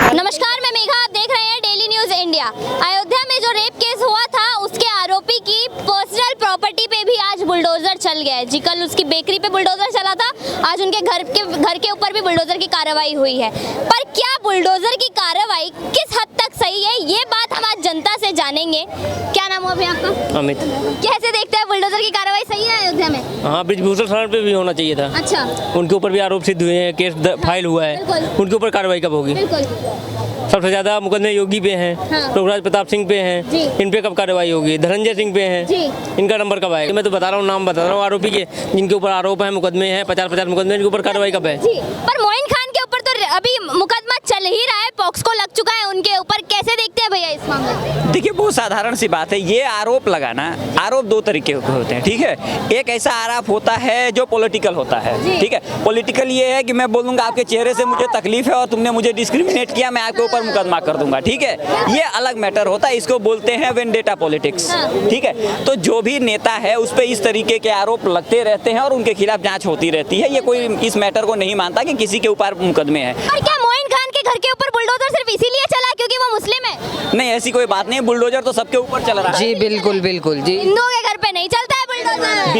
नमस्कार, मैं मेघा, आप देख रहे हैं डेली न्यूज इंडिया। अयोध्या में जो रेप केस हुआ था उसके आरोपी की पर्सनल प्रॉपर्टी पे भी आज बुलडोजर चल गया है जी। कल उसकी बेकरी पे बुलडोजर चला था, आज उनके घर के ऊपर भी बुलडोजर की कार्रवाई हुई है। पर क्या बुलडोजर की कार्रवाई किस हद तक सही है, ये बात हम आज जनता से जानेंगे। क्या नाम हुआ अभी आपका? अमित। कैसे देखते हैं बुलडोजर की कार्रवाई सही है अयोध्या में? हाँ, ब्रिजभूषण शरण पे भी होना चाहिए था। अच्छा, उनके ऊपर भी आरोप सिद्ध हुए हैं, केस फाइल हुआ है, उनके ऊपर कार्रवाई कब होगी? सबसे ज्यादा मुकदमे योगी पे हैं, हाँ। प्रभुराज प्रताप सिंह पे हैं, इन पे कब कार्रवाई होगी? धनंजय सिंह पे हैं, इनका नंबर कब आएगा? मैं तो बता रहा हूँ, नाम बता रहा हूँ आरोपी के, जिनके ऊपर आरोप है, मुकदमे हैं, 50-50 मुकदमे, इनके ऊपर कार्रवाई कब है? पर मोइन खान के ऊपर तो अभी मुकदमा चल ही रहा है, पॉक्सको लग चुका है उनके ऊपर, कैसे देखते हैं भैया इस मामले? देखिए, बहुत साधारण सी बात है। ये आरोप लगाना, आरोप दो तरीके के होते हैं, ठीक है। एक ऐसा आरोप होता है जो पॉलिटिकल होता है, ठीक है। पॉलिटिकल ये है कि मैं बोलूंगा आपके चेहरे से मुझे तकलीफ है और तुमने मुझे डिस्क्रिमिनेट किया, मैं आपके ऊपर मुकदमा कर दूंगा, ठीक है। ये अलग मैटर होता है, इसको बोलते हैं वेंडेटा पॉलिटिक्स, ठीक है। तो जो भी नेता है उस पर इस तरीके के आरोप लगते रहते हैं और उनके खिलाफ जांच होती रहती है। ये कोई इस मैटर को नहीं मानता कि किसी के ऊपर मुकदमे हैं। और क्या मोइन खान के घर के ऊपर बुलडोजर सिर्फ इसीलिए चला क्योंकि वो मुस्लिम है? नहीं, ऐसी कोई बात नहीं, बुलडोजर तो सबके ऊपर चल रहा है जी। बिल्कुल बिल्कुल जी। हिंदुओं के घर पे नहीं चलता है बुलडोजर।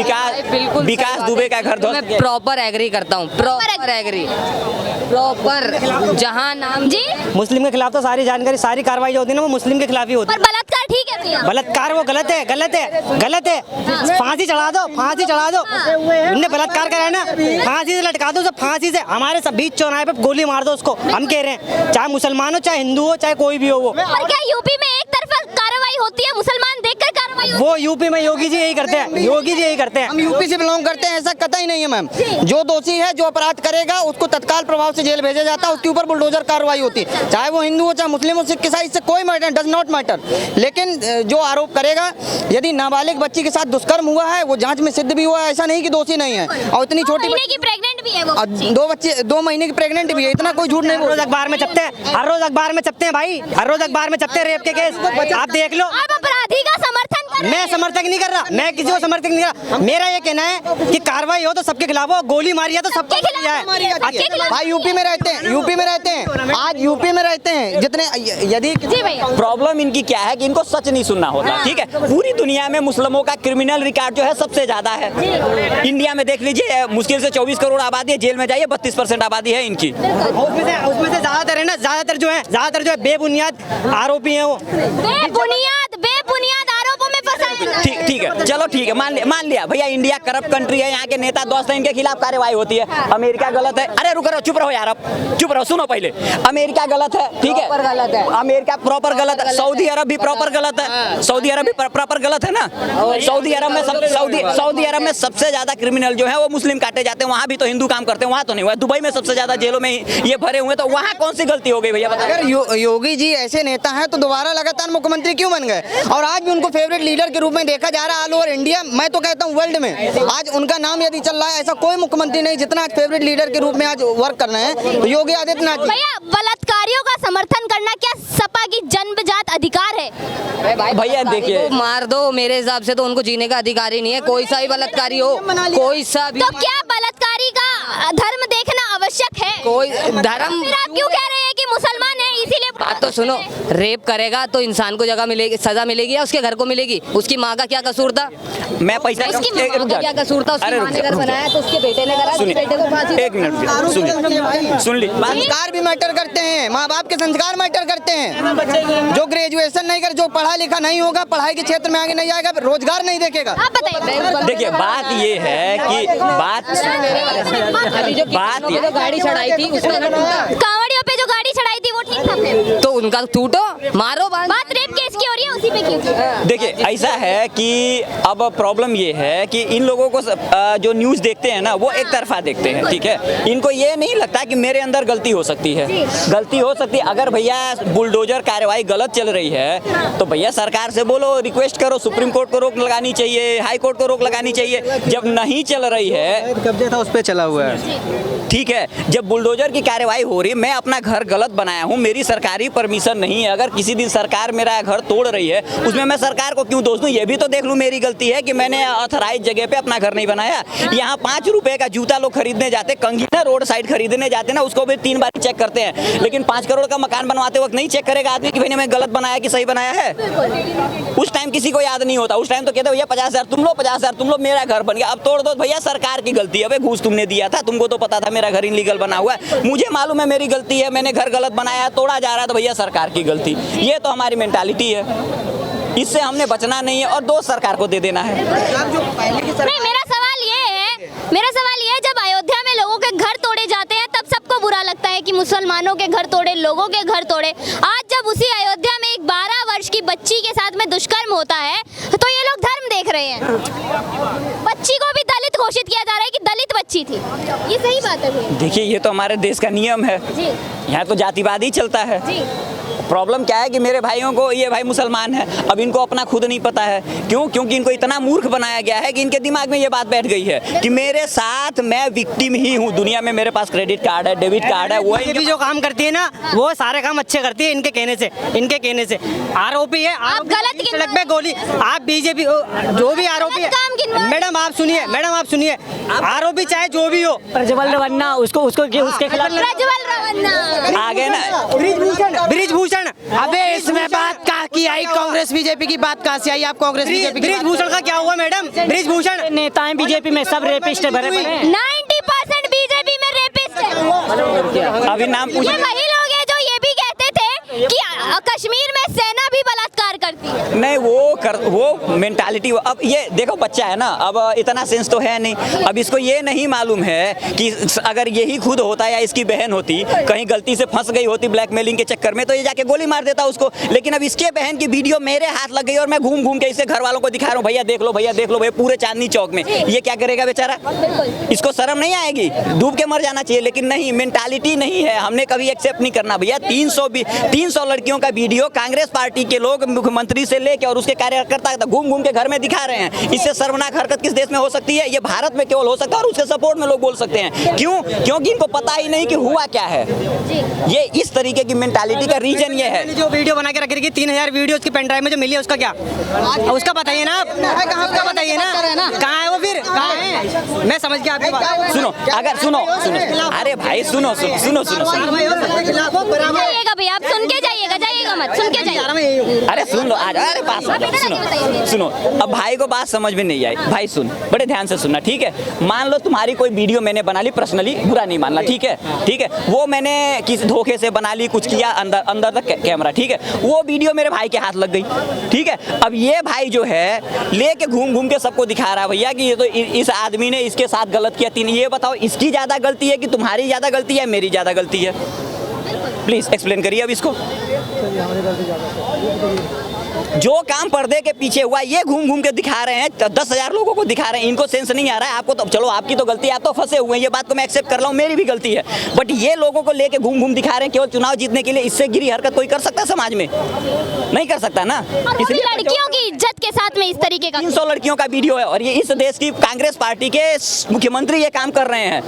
विकास दुबे का घर मैं प्रॉपर एग्री करता हूँ, प्रॉपर एग्री, प्रॉपर जहाँ नाम जी। मुस्लिम के खिलाफ तो सारी जानकारी, सारी कार्रवाई जो होती है ना, वो मुस्लिम के खिलाफ ही होती पर बलात्कार ठीक है भैया? है। बलात्कार वो गलत है, गलत है, गलत है। फांसी चढ़ा दो, फांसी चढ़ा दो। उनने बलात्कार करा है ना, फांसी से लटका दो, सब फांसी से। हमारे सब बीच चौराहे पे गोली मार दो उसको, हम कह रहे हैं। चाहे मुसलमान हो, चाहे हिंदू हो, चाहे कोई भी हो वो। और क्या यूपी में एक तरफा कार्रवाई होती है, मुसलमान देखकर कार्रवाई होती है? वो यूपी में योगी जी यही करते हैं, योगी जी यही करते हैं। हम यूपी से बिलोंग करते हैं, ऐसा कतई नहीं है मैम। जो दोषी है, जो अपराध करेगा, उसको तत्काल प्रभाव से जेल भेजा जाता है, उसके ऊपर बुलडोजर कार्रवाई होती है। चाहे वो हिंदू हो, चाहे मुस्लिम हो, सिख ईसाई, इससे कोई मैटर डज नॉट मैटर। लेकिन जो आरोप करेगा, यदि नाबालिग बच्ची के साथ दुष्कर्म हुआ है, वो जांच में सिद्ध भी हुआ है, ऐसा नहीं कि दोषी नहीं है। और इतनी छोटी महीने की प्रेग्नेंट भी है वो बच्ची। 2 महीने की प्रेग्नेंट भी है, इतना कोई झूठ नहीं। रोज अखबार में छपते हैं, हर रोज अखबार में छपते हैं भाई, हर रोज अखबार में छपते हैं रेप के केस। आप देख लो। आप अपराधी का समर्थन कर रहे हैं? मैं समर्थक नहीं कर रहा, मैं किसी को समर्थक नहीं कर रहा। मेरा ये कहना है कि कार्रवाई हो तो सबके खिलाफ हो, गोली मारी है तो सबके खिलाफ। भाई यूपी में रहते हैं, यूपी में रहते हैं, आज यूपी में रहते हैं जितने। यदि प्रॉब्लम इनकी क्या है कि इनको सच नहीं सुनना होता, ठीक है। पूरी दुनिया में मुस्लिमों का क्रिमिनल रिकॉर्ड जो है सबसे ज्यादा है। इंडिया में देख लीजिए, मुश्किल से 24 करोड़ आबादी है, जेल में जाइए 32% आबादी है इनकी। उसमें से ज्यादातर है ना, ज्यादातर जो है बेबुनियाद आरोपी हैं वो। बेबुनियाद आरोपों में फंसा है। ठीक है, चलो ठीक है, मान लिया भैया, इंडिया करप्ट कंट्री है, यहाँ के नेता दोस्त हैं, इनके खिलाफ कार्रवाई होती है। अमेरिका गलत है। अरे रुको, चुप रहो यार, अब चुप रहो, सुनो पहले। अमेरिका गलत है, ठीक है, गलत है। अमेरिका प्रॉपर गलत है। सऊदी अरब भी प्रॉपर गलत है, सऊदी अरब भी प्रॉपर गलत है ना। सऊदी अरब में सबसे ज्यादा क्रिमिनल जो है वो मुस्लिम काटे जाते हैं। वहाँ भी तो हिंदू काम करते हैं, वहाँ तो नहीं हुआ। दुबई में सबसे ज्यादा जेलों में ये भरे हुए, तो वहाँ कौन सी गलती हो गई भैया? अगर योगी जी ऐसे नेता हैं तो दोबारा लगातार मुख्यमंत्री क्यों बन गए? और आज भी उनको फेवरेट लीडर के रूप में देखा जा रहा है ऑल ओवर इंडिया, मैं तो कहता हूँ वर्ल्ड में। आज उनका नाम यदि चल रहा है, ऐसा कोई मुख्यमंत्री नहीं जितना आज फेवरेट लीडर के रूप में आज वर्क कर रहे हैं, तो योगी आदित्यनाथ जी। भैया, बलात्कारियों का समर्थन करना क्या सपा की जन्मजात अधिकार है? भैया देखिए, मार दो, मेरे हिसाब से तो उनको जीने का अधिकार ही नहीं है, कोई सा भी बलात्कारी हो, कोई सा भी। तो क्या बलात्कारी का धर्म देखना आवश्यक है? कोई धर्म। फिर आप क्यों कह रहे हैं कि मुसलमान है इसीलिए? बात तो सुनो, रेप करेगा तो इंसान को जगह मिलेगी, सजा मिलेगी या उसके घर को मिलेगी? उसकी माँ का क्या कसूर था? मैं पैसा उसकी माँ का क्या कसूर था? उसकी माँ ने घर बनाया तो उसके बेटे ने करा, उसके बेटे को फांसी। एक मिनट सुन ली। संस्कार भी मैटर करते हैं, माँ बाप के संस्कार मैटर करते हैं। जो ग्रेजुएशन नहीं कर, जो पढ़ा लिखा नहीं होगा, पढ़ाई के क्षेत्र में आगे नहीं जाएगा, रोजगार नहीं देखेगा। आप बताइए। देखिए, बात ये है कि जो गाड़ी चढ़ाई थी उसका कांवड़ियों पे जो गाड़ी चढ़ाई थी वो ठीक था फिर? तो उनका टूटो, मारो। बात रेप केस की हो रही है, उसी पे क्यों? देखिए, ऐसा है कि अब प्रॉब्लम ये है कि इन लोगों को जो न्यूज़ देखते हैं ना, वो एक तरफा देखते हैं, ठीक है। इनको ये नहीं लगता कि मेरे अंदर गलती हो सकती है, गलती हो सकती है। अगर भैया बुलडोजर कार्रवाई गलत चल रही है तो भैया सरकार से बोलो, रिक्वेस्ट करो, सुप्रीम कोर्ट को रोक लगानी चाहिए, हाई कोर्ट को रोक लगानी चाहिए। जब नहीं चल रही है, कब्जा था उस पर चला हुआ है। ठीक है, जब बुलडोजर की कार्यवाही हो रही है, मैं अपना घर गलत बनाया हूँ, मेरी सरकारी परमिशन नहीं है, अगर किसी दिन सरकार मेरा घर तोड़ रही है उसमें मैं सरकार को क्यों दोष दूँ? ये भी तो देख लूँ मेरी गलती है कि मैंने ऑथराइज जगह पे अपना घर नहीं बनाया। यहाँ 5 रुपए का जूता लोग खरीदने जाते, कंघी ना रोड साइड खरीदने जाते ना, उसको भी 3 बार चेक करते हैं, लेकिन 5 करोड़ का मकान बनवाते वक्त नहीं चेक करेगा आदमी कि भाई मैं गलत बनाया कि सही बनाया है। उस टाइम किसी को याद नहीं होता, उस टाइम तो कहते भैया 50,000 तुम लो, 50,000 तुम लो, मेरा घर बन गया, अब तोड़ दो। भैया सरकार की गलती है, घूस तुमने दिया था, तुमको तो पता था मेरा घर इनलीगल बना हुआ है, मुझे मालूम है मेरी गलती है, मैंने घर गलत बनाया है, तोड़ा जा रहा है, तो भैया सरकार की गलती। ये तो हमारी मेंटालिटी है, इससे हमने बचना नहीं है और दोष सरकार को दे देना है। नहीं, मेरा सवाल ये है, जब अयोध्या में लोगों के घर तोड़े जाते हैं तब सबको बुरा लगता है कि मुसलमानों के घर तोड़े, लोगों के घर तोड़े। आज जब उसी अयोध्या में एक 12 वर्ष की बच्ची के साथ में दुष्कर्म होता है तो ये लोग धर्म देख रहे हैं। बच्ची को भी दलित घोषित किया जा रहा है कि दलित बच्ची थी, ये सही बात है भैया? देखिए, ये तो हमारे देश का नियम है, यहाँ तो जातिवाद ही चलता है। प्रॉब्लम क्या है कि मेरे भाइयों को, ये भाई मुसलमान है, अब इनको अपना खुद नहीं पता है, क्यों? क्योंकि इनको इतना मूर्ख बनाया गया है कि इनके दिमाग में ये बात बैठ गई है कि मेरे साथ मैं विक्टिम ही हूँ, दुनिया में मेरे पास क्रेडिट कार्ड है, डेबिट कार्ड है, वही भी जो काम करती है ना वो सारे काम अच्छे करती है इनके कहने से। आरोपी है, आप गलत सड़क पे गोली, आप बीजेपी जो भी आरोपी है, मैडम आप सुनिए, आरोपी चाहे जो भी हो, प्रज्वल रवन्ना उसको उसके खिलाफ प्रज्वल रवन्ना आगे ना ब्रिजभूषण। अबे इसमें बात कहाँ की आई? कांग्रेस बीजेपी की बात कहाँ से आई? आप कांग्रेस बीजेपी की ब्रिजभूषण का क्या हुआ मैडम? ब्रिजभूषण नेता हैं बीजेपी में, सब रेपिस्ट भरे पड़े हैं। 90% बीजेपी में रेपिस्ट है। अभी नाम पूछ, ये वही लोग हैं जो ये भी कहते थे कि कश्मीर में सेना भी बलात्कार करती है। नहीं वो मेंटालिटी। अब ये देखो, बच्चा है ना, अब इतना सेंस तो है नहीं, अब इसको ये नहीं मालूम है कि अगर यही खुद होता या इसकी बहन होती, कहीं गलती से फंस गई होती ब्लैकमेलिंग के चक्कर में, तो ये जाके गोली मार देता उसको। लेकिन अब इसके बहन की वीडियो मेरे हाथ लग गई और मैं घूम घूम के इसे घर वालों को दिखा रहा हूँ, भैया देख लो, भैया देख लो, भैया पूरे चांदनी चौक में। ये क्या करेगा बेचारा? इसको शर्म नहीं आएगी? डूब के मर जाना चाहिए, लेकिन नहीं, मेंटालिटी नहीं है, हमने कभी एक्सेप्ट नहीं करना। भैया 300 लड़कियों का वीडियो कांग्रेस पार्टी के लोग मुख्यमंत्री से लेके और उसके कार्यकर्ता घूम घूम के घर में दिखा रहे हैं। इससे शर्मनाक हरकत किस देश में हो सकती है? ये भारत में केवल हो सकता है और उसके सपोर्ट में लोग बोल सकते हैं। क्यों? क्योंकि इनको पता ही नहीं कि हुआ क्या है। ये इस तरीके की मेंटालिटी का रीजन ये है। जो वीडियो बना के रखी थी 3000 वीडियो उसकी पेन ड्राइव में जो मिली है उसका क्या? उसका बताइए ना, उसका बताइए ना, कहाँ है वो? फिर कहाँ है? मैं समझ गया आपकी बात। सुनो, अगर सुनो, अरे भाई सुनो, जाइएगा भैया, आप सुन के जाइएगा मत, सुन के जाइए। अरे सुन लो, अरे पास सुनो। अब भाई को बात समझ में नहीं आई, भाई सुन, बड़े ध्यान से सुनना, ठीक है? मान लो तुम्हारी कोई वीडियो मैंने बना ली, पर्सनली बुरा नहीं मानना, ठीक है? वो मैंने किसी धोखे से बना ली, कुछ किया, अंदर तक कैमरा, ठीक है? वो वीडियो मेरे भाई के हाथ लग गई, ठीक है? अब ये भाई जो है लेके घूम घूम के सबको दिखा रहा है भैया कि ये तो इस आदमी ने इसके साथ गलत किया। ये बताओ, इसकी ज्यादा गलती है कि तुम्हारी ज्यादा गलती है, मेरी ज्यादा गलती है? प्लीज एक्सप्लेन करिए अब इसको। जो काम पर्दे के पीछे हुआ ये घूम घूम के दिखा रहे हैं, 10,000 लोगों को दिखा रहे हैं, इनको सेंस नहीं आ रहा है। आपको तो चलो, आपकी तो गलती है, आप तो फंसे हुए हैं, ये बात को मैं एक्सेप्ट कर रहा हूँ, मेरी भी गलती है, बट ये लोगों को लेके घूम घूम दिखा रहे हैं केवल चुनाव जीतने के लिए। इससे गिरी हरकत कोई कर सकता है समाज में? नहीं कर सकता ना। इसलिए लड़कियों की इज्जत के साथ में इस तरीके का 300 लड़कियों का वीडियो है और ये इस देश की कांग्रेस पार्टी के मुख्यमंत्री ये काम कर रहे हैं,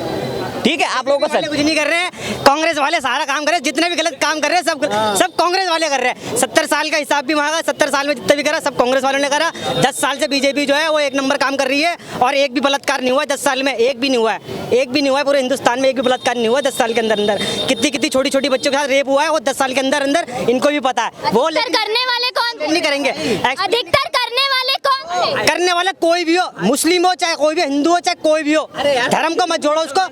ठीक है? आप लोगों को कुछ नहीं कर रहे हैं, कांग्रेस वाले सारा काम कर रहे हैं, जितने भी गलत काम कर रहे हैं सब कांग्रेस वाले कर रहे हैं। 70 साल का हिसाब भी मांगा, 70 साल में जितना भी करा सब कांग्रेस वालों ने करा। 10 साल से बीजेपी जो है वो 1 नंबर काम कर रही है और एक भी बलात्कार नहीं हुआ 10 साल में, एक भी नहीं हुआ है पूरे हिंदुस्तान में, एक भी बलात्कार नहीं हुआ 10 साल के अंदर। कितनी छोटी बच्चों के साथ रेप हुआ है वो 10 साल के अंदर, इनको भी पता है। वो करने वाले कौन नहीं करेंगे, अधिकतर करने वाले कौन? करने वाला कोई भी हो, मुस्लिम हो चाहे कोई भी, हिंदू हो चाहे कोई भी हो, धर्म को मत जोड़ो उसको,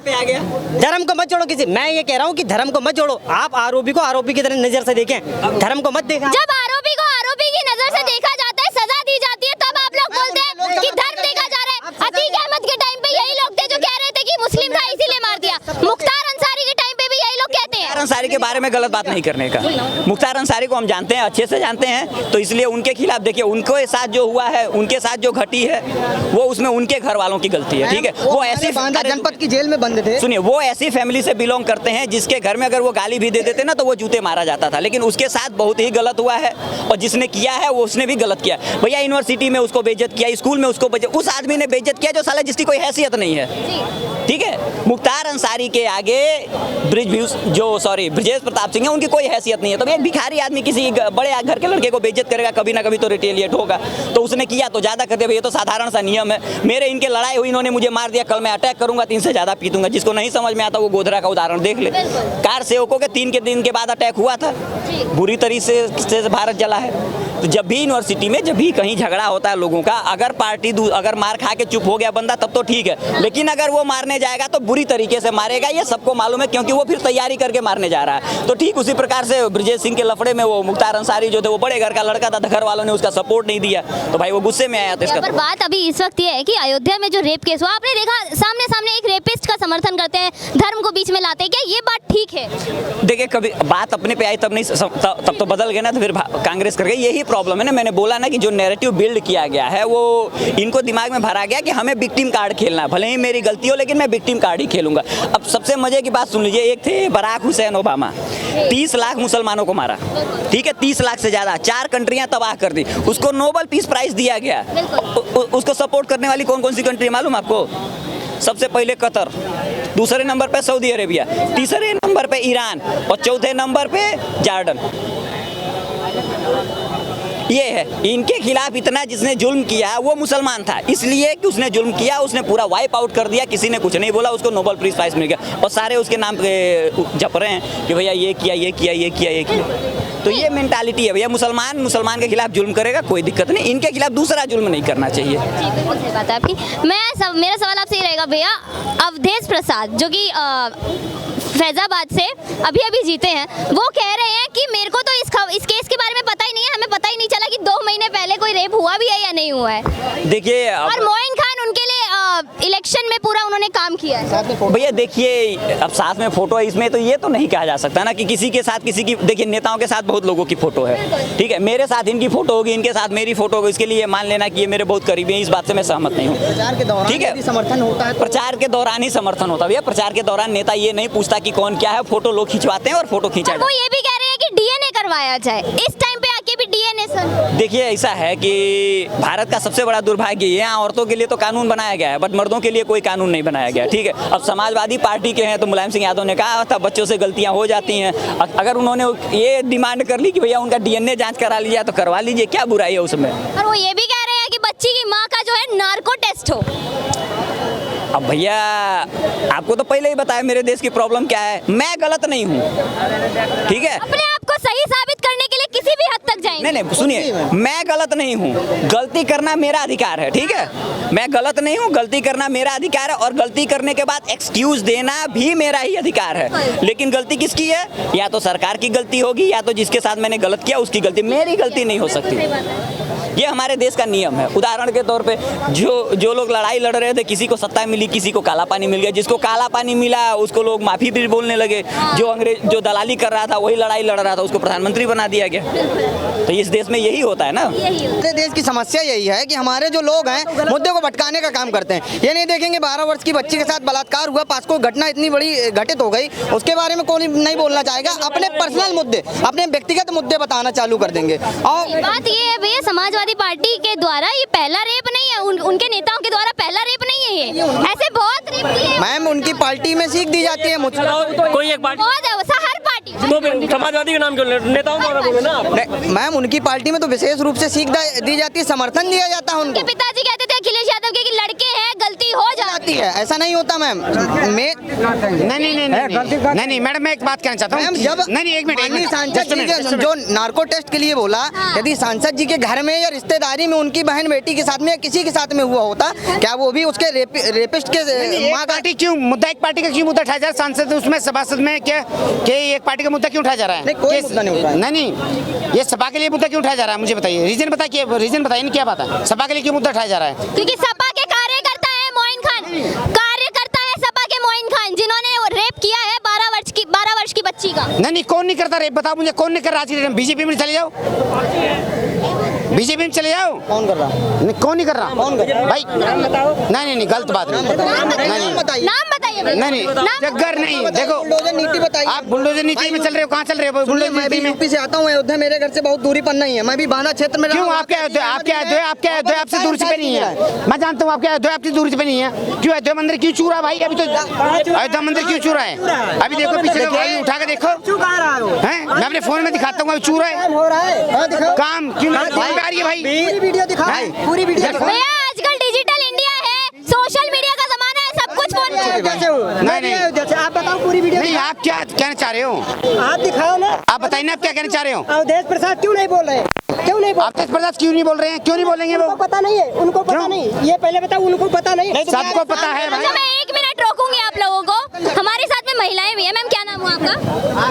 धर्म को मत जोड़ो किसी। मैं ये कह रहा हूँ कि धर्म को मत जोड़ो, आप आरोपी को आरोपी की तरह नजर से देखें, धर्म को मत देखें। जब आरोपी को आरोपी की नजर से देखा जाता है, सजा दी जाती है, तब आप लोग बोलते हैं कि धर्म देखा जा रहा है। अतीक अहमद के टाइम पे यही लोग थे जो कह रहे थे कि मुस्लिम था इसीलिए मार दिया। मुख्तार अंसारी के टाइम पे भी यही लोग कहते हैं। अंसारी अंसारी के बारे में गलत बात नहीं करने का। मुख्तार अंसारी को हम जानते हैं, अच्छे से जानते हैं, तो इसलिए उनके खिलाफ देखिए, उनके साथ जो हुआ है, उनके साथ जो घटी है, वो उसमें उनके घर वालों की गलती है, ठीक है। वो ऐसी जनपद की जेल में बंद थे। सुनिए, वो ऐसी फैमिली से बिलोंग करते हैं जिसके घर में अगर वो गाली भी दे देते ना तो वो जूते मारा जाता था, लेकिन उसके साथ बहुत ही गलत हुआ है, और जिसने किया है वो उसने भी गलत किया। भैया यूनिवर्सिटी में उसको बेइज्जत किया, स्कूल में उसको उस आदमी ने बेइज्जत किया जो साला जिसकी कोई हैसियत नहीं है, ठीक है। मुख्तार अंसारी के आगे ब्रजेश प्रताप सिंह है, उनकी कोई हैसियत नहीं है। तो एक भिखारी आदमी किसी बड़े घर के लड़के को बेइज्जत करेगा, कभी ना कभी तो रिटेलिएट होगा। तो उसने किया तो ज्यादा कर दिया, ये तो साधारण सा नियम है। मेरे इनके लड़ाई हुई, इन्होंने मुझे मार दिया, कल मैं अटैक करूंगा, 3 से ज्यादा पी दूंगा। जिसको नहीं समझ में आता वो गोधरा का उदाहरण देख ले। कार सेवकों के 3 के दिन के बाद अटैक हुआ था, बुरी तरीके से भारत जला है। तो जब भी यूनिवर्सिटी में जब भी कहीं झगड़ा होता है लोगों का, अगर पार्टी अगर मार खा के चुप हो गया बंदा तब तो ठीक है, लेकिन अगर वो मारने जाएगा तो बुरी तरीके से मारेगा, ये सबको मालूम है, क्योंकि वो फिर तैयारी करके मारने जा रहा है। तो ठीक उसी प्रकार से ब्रजेश सिंह के लफड़े में वो मुख्तार अंसारी जो थे, वो बड़े घर का लड़का था, घर वालों ने उसका सपोर्ट नहीं दिया, तो भाई वो गुस्से में आया था। इसका बात अभी इस वक्त ये है कि अयोध्या में जो रेप केस हुआ, आपने देखा सामने सामने एक रेपिस्ट का समर्थन करते हैं, धर्म को बीच में लाते हैं, क्या ये बात ठीक है? देखिए, कभी बात अपने पे आई तब नहीं, तब तो बदल गए ना, तो फिर कांग्रेस कर गई। यही प्रॉब्लम है ना, मैंने बोला ना कि जो नैरेटिव बिल्ड किया गया है वो इनको दिमाग में भरा गया कि हमें विक्टिम कार्ड खेलना है, भले ही मेरी गलती हो लेकिन मैं विक्टिम कार्ड ही खेलूंगा। अब सबसे मजे की बात सुन लीजिए, एक थे बराक हुसैन ओबामा, 30 लाख मुसलमानों को मारा, ठीक है, 30 लाख से ज्यादा, 4 कंट्रियां तबाह कर दी, उसको नोबेल पीस प्राइज दिया गया। उसको सपोर्ट करने वाली कौन कौन सी कंट्री मालूम आपको? सबसे पहले कतर, दूसरे नंबर पे सऊदी अरेबिया, तीसरे नंबर पे ईरान और चौथे नंबर पे जॉर्डन। ये है, इनके खिलाफ इतना जिसने जुल्म किया वो मुसलमान था, इसलिए कि उसने जुल्म किया, उसने पूरा वाइप आउट कर दिया, किसी ने कुछ नहीं बोला, उसको नोबेल पीस प्राइज मिल गया, और सारे उसके नाम जप रहे हैं कि भैया ये किया, ये किया, ये किया, ये किया। तो ये मेंटालिटी है भैया, मुसलमान के खिलाफ जुल्म करेगा कोई दिक्कत नहीं, इनके खिलाफ दूसरा जुल्म नहीं करना चाहिए। जी बिल्कुल सही बात है आपकी। मेरा सवाल आपसे ये रहेगा भैया, अवधेश प्रसाद जो कि फैजाबाद से अभी जीते हैं, वो कह रहे हैं कि मेरे को तो इस केस के बारे में पता ही नहीं है, हमें पता ही नहीं चला कि 2 महीने पहले कोई रेप हुआ भी है या नहीं हुआ है। देखिए, और मोइन खान उनके लिए इलेक्शन में पूरा उन्होंने काम किया है। भैया देखिए, अब साथ में फोटो है, इसमें तो ये तो नहीं कहा जा सकता ना कि किसी के साथ किसी की, देखिए नेताओं के साथ बहुत लोगों की फोटो है, ठीक है, मेरे साथ इनकी फोटो होगी, इनके साथ मेरी फोटो होगी, इसके लिए मान लेना कि ये मेरे बहुत करीबी हैं, इस बात से मैं सहमत नहीं हूँ। ठीक है, समर्थन होता है, प्रचार के दौरान ही समर्थन होता है भैया, प्रचार के दौरान नेता ये नहीं पूछता कि कौन क्या है, फोटो लोग खिंचवाते हैं और फोटो खींचा। वो ये भी कह रहे हैं कि डीएनए करवाया जाए, इस टाइम पे आके भी डीएनए। सर देखिए, ऐसा है कि भारत का सबसे बड़ा दुर्भाग्य ये है, औरतों के लिए तो कानून बनाया गया है बट मर्दों के लिए कोई कानून नहीं बनाया गया, ठीक है। अब समाजवादी पार्टी के हैं तो मुलायम सिंह यादव ने कहा था बच्चों से गलतियां हो जाती हैं, अगर उन्होंने ये डिमांड कर ली कि भैया उनका डीएनए जांच करा लिया तो करवा लीजिए, क्या बुराई है उसमें। और वो ये भी कह रहे हैं कि बच्ची की माँ का जो है नार्को टेस्ट हो। अब भैया आपको तो पहले ही बताया मेरे देश की प्रॉब्लम क्या है, मैं गलत नहीं हूँ, ठीक है। अपने आप को सही साबित करने के लिए किसी भी हद तक जाएंगे। नहीं सुनिए, मैं गलत नहीं हूँ, गलती करना मेरा अधिकार है, ठीक है, मैं गलत नहीं हूँ, गलती करना मेरा अधिकार है, और गलती करने के बाद एक्सक्यूज देना भी मेरा ही अधिकार है। लेकिन गलती किसकी है? या तो सरकार की गलती होगी या तो जिसके साथ मैंने गलत किया उसकी गलती, मेरी गलती नहीं हो सकती। ये हमारे देश का नियम है। उदाहरण के तौर पे जो लोग लड़ाई लड़ रहे थे, किसी को सत्ता मिली, किसी को काला पानी मिल गया, जिसको काला पानी मिला उसको लोग माफी भी बोलने लगे, जो दलाली कर रहा था वही लड़ाई लड़ रहा था उसको प्रधानमंत्री बना दिया गया। तो इस देश में यही होता है ना। हमारे देश की समस्या यही है कि हमारे जो लोग हैं मुद्दे को भटकाने का काम करते हैं। ये नहीं देखेंगे 12 वर्ष की बच्ची के साथ बलात्कार हुआ, पास्को घटना इतनी बड़ी घटित हो गई, उसके बारे में कोई नहीं बोलना चाहेगा, अपने पर्सनल मुद्दे, अपने व्यक्तिगत मुद्दे बताना चालू कर देंगे। और बात ये है भैया, समाजवादी पार्टी के द्वारा ये पहला रेप नहीं है, उनके नेताओं के द्वारा पहला रेप नहीं है, ये ऐसे बहुत रेप किए। मैम उनकी पार्टी में सीख दी जाती है, कोई एक पार्टी, हर पार्टी, तो फिर समाजवादी के नाम क्यों नेताओं को बोले ना आप? मैम उनकी पार्टी में तो विशेष रूप से सीख दी जाती है, समर्थन दिया जाता है उनको। पिताजी कहते थे अखिलेश यादव के कि लड़के हैं, गलती हो जाती है, ऐसा नहीं होता मैम। नहीं मैडम, मैं एक बात कहना चाहता हूँ। जब नहीं एक मिनट, सांसद जी जो नार्को टेस्ट के लिए बोला, यदि सांसद जी के घर में या रिश्तेदारी में उनकी बहन बेटी के साथ में या किसी के साथ में हुआ होता, क्या वो भी उसके रेपिस्ट के माँ का पार्टी क्यों मुद्दा, एक पार्टी का क्यों मुद्दा उठाया जा रहा है? सांसद उसमें सभासद में क्या एक पार्टी का मुद्दा क्यों उठाया जा रहा है? कोई मुद्दा नहीं उठाया। नहीं, ये सपा के लिए मुद्दा क्यों उठाया जा रहा है? मुझे बताइए, रीजन बताइए, रीजन बताइए, क्या बात है? सपा के लिए क्यों मुद्दा उठाया जा रहा है? क्योंकि सपा के कार्यकर्ता है मोइन खान, कार्यकर्ता है सपा के मोइन खान, जिन्होंने रेप किया है 12 वर्ष की बच्ची का? नहीं कौन नहीं करता रेप, बताओ मुझे कौन नहीं कर रहा आज के डेट में? बीजेपी में चले जाओ, बीजेपी में चले जाओ। कौन कर रहा? नहीं कौन नहीं कर रहा? कौन कर रहा? भाई नहीं गलत बात नहीं। नाम बताइए भाई। नहीं नाम- जग्गर नहीं, देखो बुलडोजर नीति बताइए। आप बुलडोजर नीति में चल रहे हो, कहाँ चल रहे हो बुलडोजर मैं भी नीति में? यूपी से आता हूँ, अयोध्या मेरे घर से बहुत दूरी पर नहीं है, मैं भी बाना क्षेत्र में रहा क्यों हूँ। आपके अयोध्या आपसे दूर पे नहीं है? मैं जानता हूँ आपके अयोध्या आपकी दूर पे नहीं है। क्यों अयोध्या मंदिर क्यों चूरा भाई? अभी तो अयोध्या मंदिर क्यों चूरा है? अभी देखो पीछे का भाई उठा के देखो, हैं? मैं अपने फोन में दिखाता हूँ, अभी चूरा है हो रहा है काम क्यों नहीं आ रही है भाई? पूरी वीडियो दिखाओ, पूरी वीडियो दिखाओ। भैया आजकल डिजिटल इंडिया है, सोशल मीडिया का जमाना है, सब कुछ फोन में। कैसे हो? नहीं। जैसे आप बताओ पूरी वीडियो। नहीं आप क्या कहना चाह रहे हो? आप दिखाओ ना। आप बताइए ना आप क्या कहना चाह रहे हो? अवधेश प्रसाद क्यों नहीं बोल रहे? क्यों नहीं बोल? आप तेज प्रसाद क्यों नहीं बोल रहे हैं? क्यों नहीं बोलेंगे वो? उनको पता नहीं है, उनको पता क्यों? नहीं, ये पहले बताओ, उनको पता नहीं। सबको पता है भाई। अच्छा मैं 1 मिनट रोकूंगी आप लोगों को, हमारे साथ में महिलाएं भी हैं। मैम क्या नाम हुआ आपका?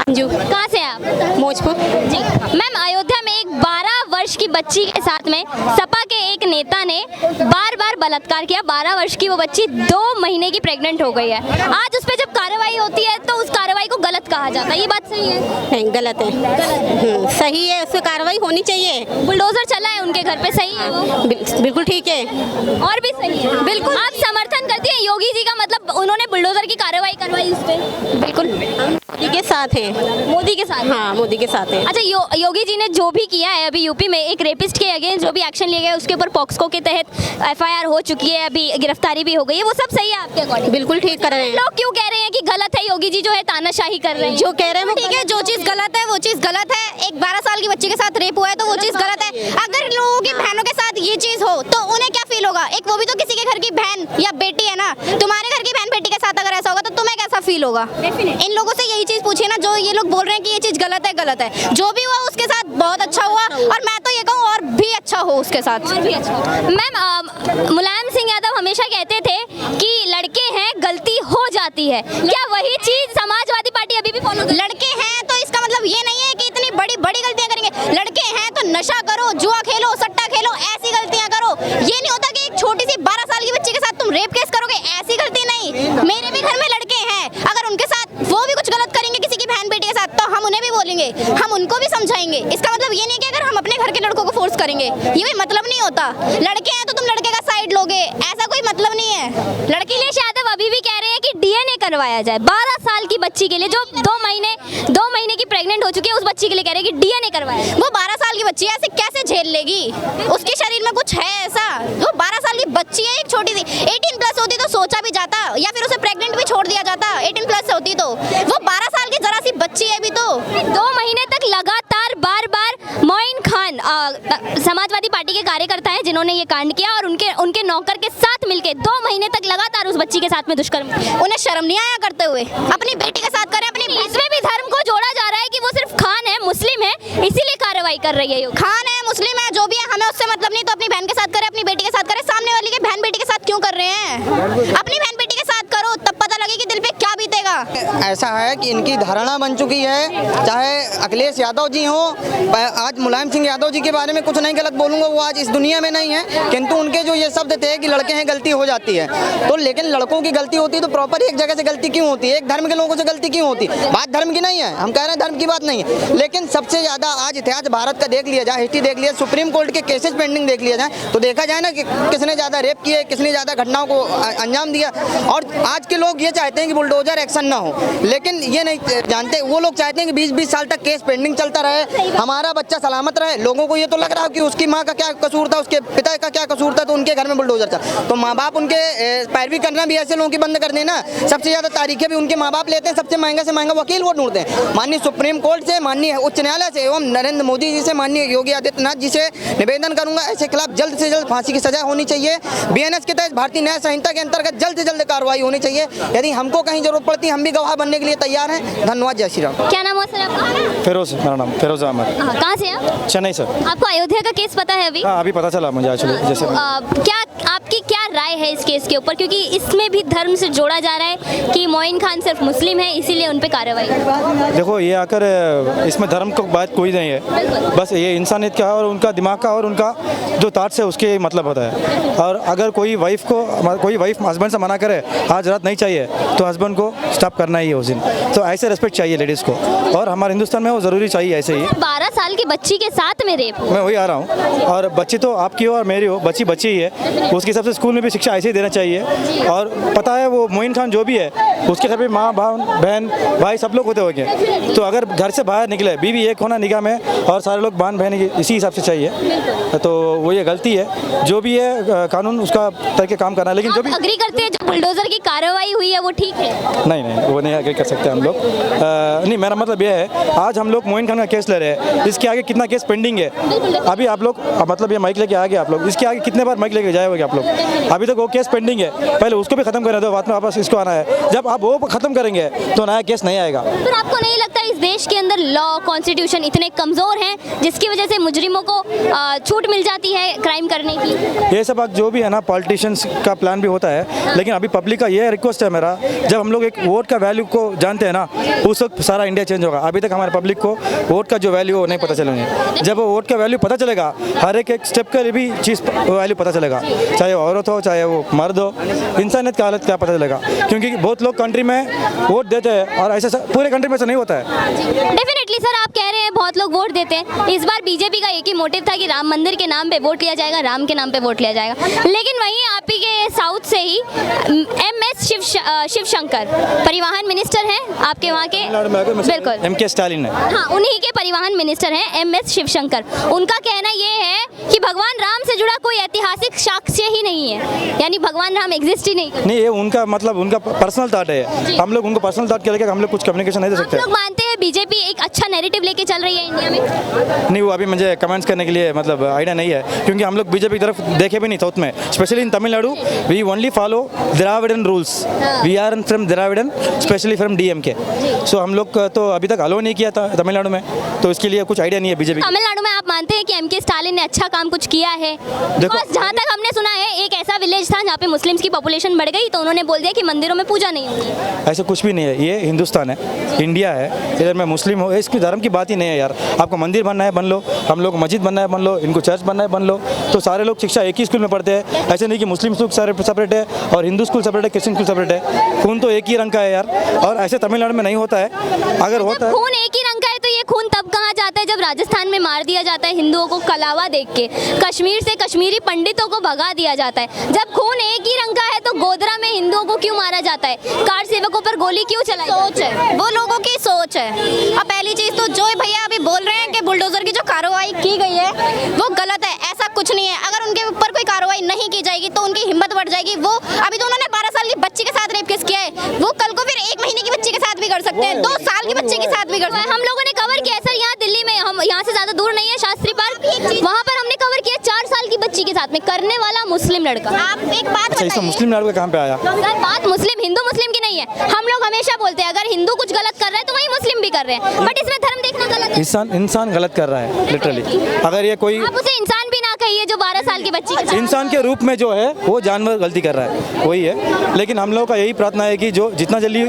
अंजू, कहाँ से हैं आप? मौजपुर। जी मैम, अयोध्या में एक 12 वर्ष की बच्ची के साथ में सपा के एक नेता ने बार बलात्कार किया। 12 वर्ष की वो बच्ची 2 महीने की प्रेग्नेंट हो गई है। आज उस पर जब कार्रवाई होती है तो उस कार्रवाई को गलत कहा जाता है, ये बात सही है? नहीं, गलत है। सही है, उस पर कार्रवाई होनी चाहिए। बुलडोजर चला है उनके घर पे, सही है वो? बिल्कुल ठीक है। और भी सही है, बिल्कुल। आप समर्थन करती हैं योगी जी का, मतलब उन्होंने बुलडोजर की कार्रवाई करवाई उस पे? बिल्कुल मोदी के साथ है। मोदी के साथ? हाँ, मोदी के साथ है। अच्छा योगी जी ने जो भी किया है अभी यूपी में, एक रेपिस्ट के अगेंस्ट जो भी एक्शन लिया गया है उसके ऊपर पॉक्सको के तहत FIR हो चुकी है, अभी गिरफ्तारी भी हो गई है, वो सब सही है आपके अकॉर्डिंग? बिल्कुल ठीक कर रहे हैं। लोग क्यों कह रहे हैं कि गलत है, योगी जी जो है तानाशाही कर रहे हैं? जो कह रहे हैं वो ठीक है, जो चीज गलत है वो चीज गलत है। एक 12 साल की बच्ची के साथ रेप हुआ है तो वो चीज गलत है। अगर लोगों की बहनों के साथ ये चीज हो तो उन्हें क्या फील होगा? एक वो भी तो किसी के घर की बहन या बेटी है ना, तुम्हारे घर की बहन बेटी के साथ अगर ऐसा होगा तो तुम्हें कैसा फील होगा? इन लोगों से यही चीज पूछिए ना, जो ये लोग बोल रहे हैं कि ये चीज गलत है। जो भी हुआ उसके साथ बहुत अच्छा हुआ, और मैं तो ये कहूँ और भी अच्छा हो उसके साथ। और भी अच्छा। मैम मुलायम सिंह यादव हमेशा कहते थे कि लड़के हैं गलती हो जाती है, क्या वही चीज समाजवादी पार्टी अभी भी फॉलो करती है? लड़के हैं तो इसका मतलब ये नहीं है कि इतनी बड़ी बड़ी गलतियां करेंगे। लड़के हैं तो नशा करो, जुआ खेलो, सट्टा खेलो, ऐसी गलतियां करो। ये नहीं होता कि एक छोटी सी 12 साल की बच्ची के साथ तुम रेप केस करोगे, ऐसी गलती नहीं। मेरे भी घर में लड़के हैं, अगर उनके साथ वो भी कुछ गलत करेंगे किसी की बहन बेटी के साथ तो हम उन्हें भी बोलेंगे, हम उनको भी समझाएंगे। इसका मतलब ये नहीं कि अगर हम अपने घर के लड़कों को फोर्स करेंगे, ये भी मतलब नहीं होता। लड़के हैं तो तुम लड़के का साइड लोगे, ऐसा कोई मतलब नहीं है। अखिलेश यादव अभी भी कह रहे हैं कि DNA करवाया जाए 12 साल की बच्ची के लिए, जो 2 महीने की प्रेग्नेंट हो चुकी है, उस बच्ची के लिए कह रहे हैं कि DNA करवाया जाए। वो 12 साल की बच्ची है, ऐसे कैसे झेल लेगी? उसके शरीर में कुछ है ऐसा? वो 12 साल की बच्ची है, एक छोटी सी। 18 प्लस होती तो सोचा भी जाता, या फिर उसे प्रेग्नेंट भी छोड़ दिया जाता। 18 प्लस होती तो वो 12 साल की जरा सी बच्ची है अभी तो। 2 महीने तक लगातार बार मोइन खान समाजवादी पार्टी के कार्यकर्ता हैं जिन्होंने ये कांड किया, और उनके नौकर के साथ मिलके 2 महीने तक लगातार उस बच्ची के साथ में दुष्कर्म। उन्हें शर्म नहीं आया करते हुए? अपनी बेटी के साथ करें, अपनी इसमें भी धर्म को जोड़ा जा रहा है कि वो सिर्फ खान है, मुस्लिम है, इसीलिए कार्रवाई कर रही है ये। खान है, मुस्लिम है, जो भी है, हमें उससे मतलब नहीं। तो अपनी बहन के साथ करे, अपनी बेटी के साथ करे। सामने वाली के बहन बेटी के साथ क्यों कर रहे हैं? अपनी बहन बेटी के साथ करो, तब पता लगे कि दिल पे क्या बीतेगा। ऐसा है कि इनकी धारणा बन चुकी है, चाहे अखिलेश यादव जी हो, आज मुलायम सिंह यादव जी के बारे में कुछ नहीं गलत बोलूंगा, वो आज इस दुनिया में नहीं है, किंतु उनके जो ये शब्द थे कि लड़के हैं गलती हो जाती है, तो लेकिन लड़कों की गलती होती है तो प्रॉपर एक जगह से गलती क्यों होती है? एक धर्म के लोगों से गलती क्यों होती है? बात धर्म की नहीं है, हम कह रहे हैं धर्म की बात नहीं है, लेकिन सबसे ज्यादा आज इतिहास भारत का देख लिया जाए, हिस्ट्री देख लिया, सुप्रीम कोर्ट के केसेस पेंडिंग देख लिया जाए, तो देखा जाए ना कि किसने ज्यादा रेप किए, किसने ज्यादा घटनाओं को अंजाम दिया। और आज के लोग ये चाहते हैं कि बुलडोजर एक्शन ना हो, लेकिन ये नहीं जानते, वो लोग चाहते हैं कि 20-20 साल तक केस पेंडिंग चलता रहे, हमारा बच्चा सलामत रहे। लोगों को ये तो लग रहा है कि उसकी माँ का क्या कसूर था, उसके पिता का क्या कसूर था, तो उनके घर में बुलडोजर था, तो माँ बाप उनके पैरवी करना भी ऐसे लोगों की बंद कर देना। सबसे ज्यादा तारीखें भी उनके माँ बाप लेते हैं, सबसे महंगा से महंगा वकील वो ढूंढते हैं। माननीय सुप्रीम कोर्ट से, माननीय उच्च न्यायालय से एवं नरेंद्र मोदी जी से, माननीय योगी आदित्यनाथ जी से निवेदन करूंगा, ऐसे खिलाफ जल्द से जल्द फांसी की सजा होनी चाहिए। BNS के तहत भारतीय न्याय संहिता के अंतर्गत जल्द से जल्द कार्रवाई होनी चाहिए। यदि हमको कहीं जरूरत पड़ती है, हम भी गवाह बनने के लिए तैयार हैं। धन्यवाद। जय श्री राम। क्या नाम है सर आपका? फिरोज, मेरा नाम फिरोज अहमद। कहाँ से आप? चेन्नई सर। आपको अयोध्या का केस पता है अभी? हाँ, अभी पता चला मुझे एक्चुअली। जैसे क्या आपकी क्या राय है इस केस के ऊपर, क्योंकि इसमें भी धर्म से जोड़ा जा रहा है कि मोइन खान सिर्फ मुस्लिम है इसीलिए उन पे कार्रवाई। देखो ये आकर इसमें धर्म को बात कोई नहीं है, बस ये इंसानियत का और उनका दिमाग का और उनका जो थॉट्स है उसके मतलब होता है। और अगर कोई वाइफ हस्बैंड से मना करे आज रात नहीं चाहिए तो हस्बैंड को स्टॉप करना ही है उस दिन। तो ऐसे रिस्पेक्ट चाहिए लेडीज़ को, और हमारे हिंदुस्तान में वो ज़रूरी चाहिए ऐसे ही। 12 साल की बच्ची के साथ में रेप, मैं वही आ रहा हूँ, और बच्ची तो आपकी हो और मेरी हो, बच्ची बच्ची ही है, उसके हिसाब से स्कूल में भी शिक्षा ऐसे ही देना चाहिए। और पता है वो मोइन खान जो भी है उसके घर पे माँ बहन भाई सब लोग होते होंगे, तो अगर घर से बाहर निकले बीवी एक होना निगाह में और सारे लोग बहन बहन इसी हिसाब से चाहिए। तो वो ये गलती है, जो भी है कानून उसका तरीके काम करना है। लेकिन जो भी अग्री करते हैं जो बुलडोजर की कार्रवाई हुई है वो ठीक है? नहीं वो नहीं आगे कर सकते हम लोग। नहीं मेरा मतलब ये है आज हम लोग मोइन खान का केस ले रहे हैं, इसके आगे कितना केस पेंडिंग है अभी आप लोग, मतलब ये माइक लेके आ गए आप लोग, इसके आगे कितने बार माइक लेके जाओगे आप लोग? अभी तक वो केस पेंडिंग है, पहले उसको भी खत्म करने दो, बाद में वापस इसको आना है। जब आप वो खत्म करेंगे तो नया केस नहीं आएगा। पर आपको नहीं लगता इस देश के अंदर लॉ कॉन्स्टिट्यूशन इतने कमजोर हैं जिसकी वजह से मुजरिमों को छूट मिल जाती है क्राइम करने की? ये सब जो भी है ना पॉलिटिशियंस का प्लान भी होता है, लेकिन अभी पब्लिक का ये रिक्वेस्ट है मेरा, जब हम लोग एक वोट का वैल्यू को जानते हैं ना उस वक्त सारा इंडिया चेंज होगा। अभी तक हमारे पब्लिक को वोट का जो वैल्यू नहीं पता चलेंगे। जब वो वोट का वैल्यू पता चलेगा हर एक स्टेप के लिए भी चीज़ वैल्यू पता चलेगा, चाहे वो औरत हो चाहे वो मर्द हो, इंसानियत की हालत क्या पता चलेगा। क्योंकि बहुत लोग कंट्री में वोट देते हैं और ऐसा पूरे कंट्री में ऐसा नहीं होता है। डेफिनेटली सर, आप कह रहे हैं बहुत लोग वोट देते हैं। इस बार बीजेपी का एक ही मोटिव था कि राम मंदिर के नाम पे वोट लिया जाएगा, राम के नाम पे वोट लिया जाएगा। लेकिन वहीं आप ही के साउथ से ही MS शिवशंकर परिवहन मिनिस्टर हैं आपके वहाँ के, बिल्कुल MK स्टालिन है, हाँ उन्हीं के परिवहन मिनिस्टर हैं MS शिवशंकर। उनका कहना ये है कि भगवान राम से जुड़ा कोई ऐतिहासिक साक्ष्य ही नहीं है, यानी भगवान राम एग्जिस्ट ही नहीं करते। नहीं ये उनका मतलब उनका पर्सनल थॉट है, हम लोग उनको पर्सनल थॉट के लेकर हम लोग कुछ कम्युनिकेशन नहीं दे सकते। लोग मानते हैं बीजेपी एक अच्छा नैरेटिव लेके चल रही है इंडिया में? नहीं वो अभी मुझे कमेंट्स करने के लिए मतलब आइडिया नहीं है, क्योंकि हम लोग बीजेपी की तरफ देखे भी नहीं साउथ में, specially in Tamil Nadu we only follow Dravidian rules, we are from Dravidian specially from DMK। So हम लोग तो अभी तक अलो नहीं किया था तमिलनाडु में, तो इसके लिए कुछ आइडिया नहीं है बीजेपी। तमिलनाडु में आप मानते हैं कि MK स्टालिन ने अच्छा काम कुछ किया है? देखो जहाँ तक हमने सुना है एक ऐसा विलेज था जहाँ पे मुस्लिम्स की पॉपुलेशन बढ़ गई तो उन्होंने बोल दिया कि मंदिरों में पूजा नहीं होगी। ऐसा कुछ भी नहीं है, ये हिंदुस्तान है, इंडिया है, इधर मैं मुस्लिम हूँ, इसकी धर्म की बात ही नहीं है यार। आपको मंदिर बनना है बन लो, हम लोग मस्जिद बनना है बन लो, इनको चर्च बनना है बन लो, तो सारे लोग शिक्षा एक ही स्कूल में पढ़ते हैं। ऐसे नहीं कि मुस्लिम स्कूल सेपरेट है और हिंदू स्कूल सेपरेट है, क्रिश्चियन स्कूल सेपरेट है, खून तो एक ही रंग का है यार। और ऐसे तमिलनाडु में नहीं होता है, अगर होता है खून एक ही रंग का है तो ये खून तब कहाँ जाता है जब राजस्थान में मार दिया जाता है हिंदुओं को कलावा देख के, कश्मीर से कश्मीरी पंडितों को भगा दिया जाता है। जब खून एक ही रंग का है तो गोधरा में हिंदुओं को क्यों मारा जाता है, कार सेवकों पर गोली क्यों चलाई? सोच है, वो लोगों की सोच है। अब पहली चीज तो जो भैया अभी बोल रहे हैं कि बुलडोजर की जो कार्रवाई की गई है वो गलत है, ऐसा कुछ नहीं है। अगर उनके ऊपर कोई कार्रवाई नहीं की जाएगी तो उनकी हिम्मत बढ़ जाएगी। वो अभी तो उन्होंने 12 साल की बच्ची के साथ रेप केस किया है, वो कल को फिर 1 महीने की बच्ची के साथ भी कर सकते हैं, 2 साल की बच्ची के साथ भी कर सकते हैं। हम लोगों ने कवर किया सर, यहाँ दिल्ली में, हम यहाँ से ज्यादा दूर नहीं है शास्त्री पार्क, वहाँ पर हमने कवर किया 4 साल की बच्ची के साथ में करने वाला मुस्लिम लड़का। आप एक बात बताइए, मुस्लिम लड़का कहाँ पे आया? सर बात मुस्लिम हिंदू मुस्लिम की नहीं है। हम लोग हमेशा बोलते हैं अगर हिंदू कुछ गलत कर रहा है तो वही मुस्लिम भी कर रहे हैं, बट इसमें धर्म देखना गलत है। इंसान गलत कर रहा है लिटरली। अगर ये कोई आप उसे इंसान भी ना कहिए जो 12 साल की बच्ची के इंसान के रूप में जो है वो जानवर गलती कर रहा है वही है। लेकिन हम लोगों का यही प्रार्थना है कि जो जितना जल्दी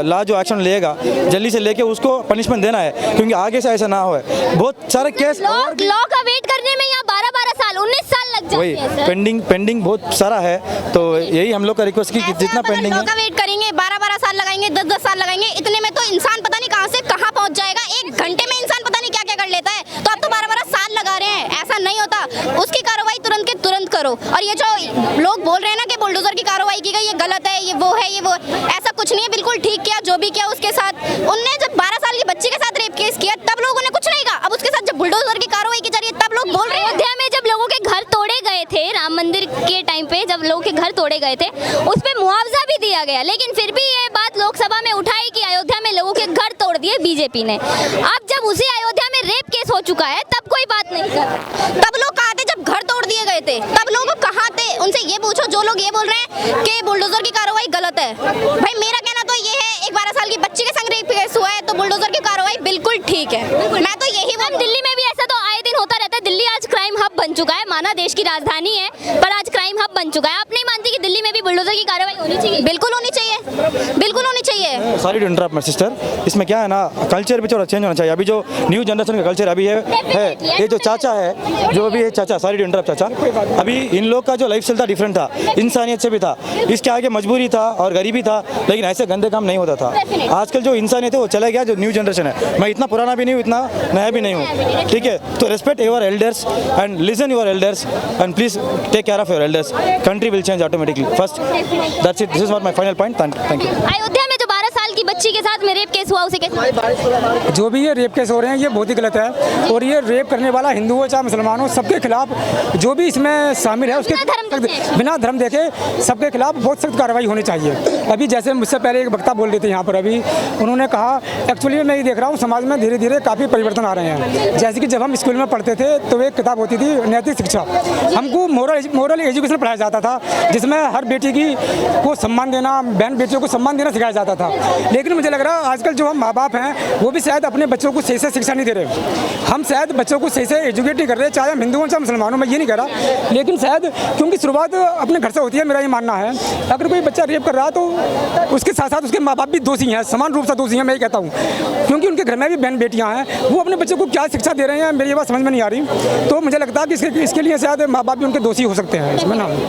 लॉ जो एक्शन लेगा जल्दी से लेके उसको पनिशमेंट देना है, क्योंकि आगे से ऐसा ना हो। बहुत सारे केस लॉ का वेट करने में यहाँ 12 साल 19 साल लग जाते हैं सर। पेंडिंग बहुत सारा है, तो यही हम लोग का रिक्वेस्ट की जितना पेंडिंग है। लॉ का वेट करेंगे 12 साल लगाएंगे, 10 साल लगाएंगे, इतने में तो इंसान पता नहीं कहाँ से कहाँ पहुँच जाएगा। 1 घंटे में इंसान पता नहीं क्या क्या कर लेता है, तो आप तो 12 साल लगा रहे हैं, ऐसा नहीं होता। उसकी कार्रवाई तुरंत के तुरंत करो। और ये जो लोग बोल रहे हैं ना कि बुलडोजर की कार्रवाई की गई ये गलत है, ये वो है, ये वो, ऐसा कुछ नहीं है, बिल्कुल ठीक किया जो भी किया उसके साथ। उनने जब 12 साल की बच्ची के साथ रेप केस किया तब लोगों ने कुछ नहीं कहा, अब उसके साथ जब बुलडोजर की कार्रवाई की जा रही है तब लोग बोल रहे हैं। अयोध्या में जब लोगों के घर तोड़े गए थे, राम मंदिर के टाइम पे जब लोगों के घर तोड़े गए थे उस पे मुआवजा भी दिया गया, लेकिन फिर भी ये बात लोकसभा में उठाई कि अयोध्या में लोगों के घर तोड़ दिए बीजेपी ने। अब जब उसी अयोध्या में रेप केस हो चुका है तब कोई बात नहीं कर। तब लोग कहाँ थे जब घर तोड़ दिए गए थे? तब लोग कहाँ थे? उनसे ये पूछो जो लोग ये बोल रहे हैं कि बुलडोजर की कार्रवाई गलत है। भाई मेरा कहना तो ये है, एक 12 साल की बच्ची के संग रेप केस हुआ है तो बुलडोजर की कार्रवाई बिल्कुल ठीक है। मैं तो यही बोल, दिल्ली में भी ऐसा तो आए दिन होता रहता है। दिल्ली आज क्राइम हब बन चुका है, माना देश की राजधानी है पर आज क्राइम हब बन चुका है। आप नहीं बुलडोजर की कार्रवाई होनी चाहिए? बिल्कुल होनी चाहिए, बिल्कुल होनी चाहिए। Sorry to interrupt my sister, इसमें क्या है ना, कल्चर भी थोड़ा चेंज होना चाहिए। अभी जो न्यू जनरेशन का कल्चर अभी है ये जो चाचा है, जो अभी है चाचा, सॉरी टू इंटरप्ट चाचा, अभी इन लोग का जो लाइफ स्टाइल था डिफरेंट था, इंसानियत से भी था, इसके आगे मजबूरी था और गरीबी था, लेकिन ऐसे गंदे काम नहीं होता था। आजकल जो इंसानियत है वो चला गया, जो न्यू जनरेशन है। मैं इतना पुराना भी नहीं हूँ, इतना नया भी नहीं हूँ, ठीक है? तो respect your elders and listen your elders and please take care of your elders, country will change automatically. First that's it, this is my final point, thank you. Ayodhya में जो 12 साल की बच्ची के साथ में रेप केस हुआ, उसे कैसे? जो भी ये रेप केस हो रहे हैं ये बहुत ही गलत है, और ये रेप करने वाला हिंदू हो चाहे मुसलमान हो, सबके खिलाफ जो भी इसमें शामिल है उसके बिना धर्म देखे सबके खिलाफ बहुत सख्त कार्रवाई होनी चाहिए। अभी जैसे मुझसे पहले एक वक्ता बोल रहे थे यहाँ पर, अभी उन्होंने कहा, एक्चुअली मैं ये देख रहा हूँ समाज में धीरे धीरे काफ़ी परिवर्तन आ रहे हैं। जैसे कि जब हम स्कूल में पढ़ते थे तो एक किताब होती थी नैतिक शिक्षा, हमको मोरल एजुकेशन पढ़ाया जाता था, जिसमें हर बेटी को सम्मान देना, बहन बेटियों को सम्मान देना सिखाया जाता था। लेकिन मुझे लग रहा है आजकल जो हम माँ बाप हैं वो भी शायद अपने बच्चों को सही से शिक्षा नहीं दे रहे, हम शायद बच्चों को सही से एजुकेट नहीं कर रहे, चाहे हम हिंदू हो चाहे मुसलमानों, मैं ये नहीं कह रहा, लेकिन शायद क्योंकि शुरुआत अपने घर से होती है, मेरा ये मानना है। अगर कोई बच्चा रेप कर रहा है तो उसके साथ साथ उसके माँ बाप भी दोषी हैं, समान रूप से दोषी हैं, मैं ये कहता हूँ, क्योंकि उनके घर में भी बहन बेटियाँ हैं, वो अपने बच्चों को क्या शिक्षा दे रहे हैं मेरी ये बात समझ में नहीं आ रही। तो मुझे लगता है कि इसके लिए शायद माँ बाप भी उनके दोषी हो सकते हैं इसमें ना।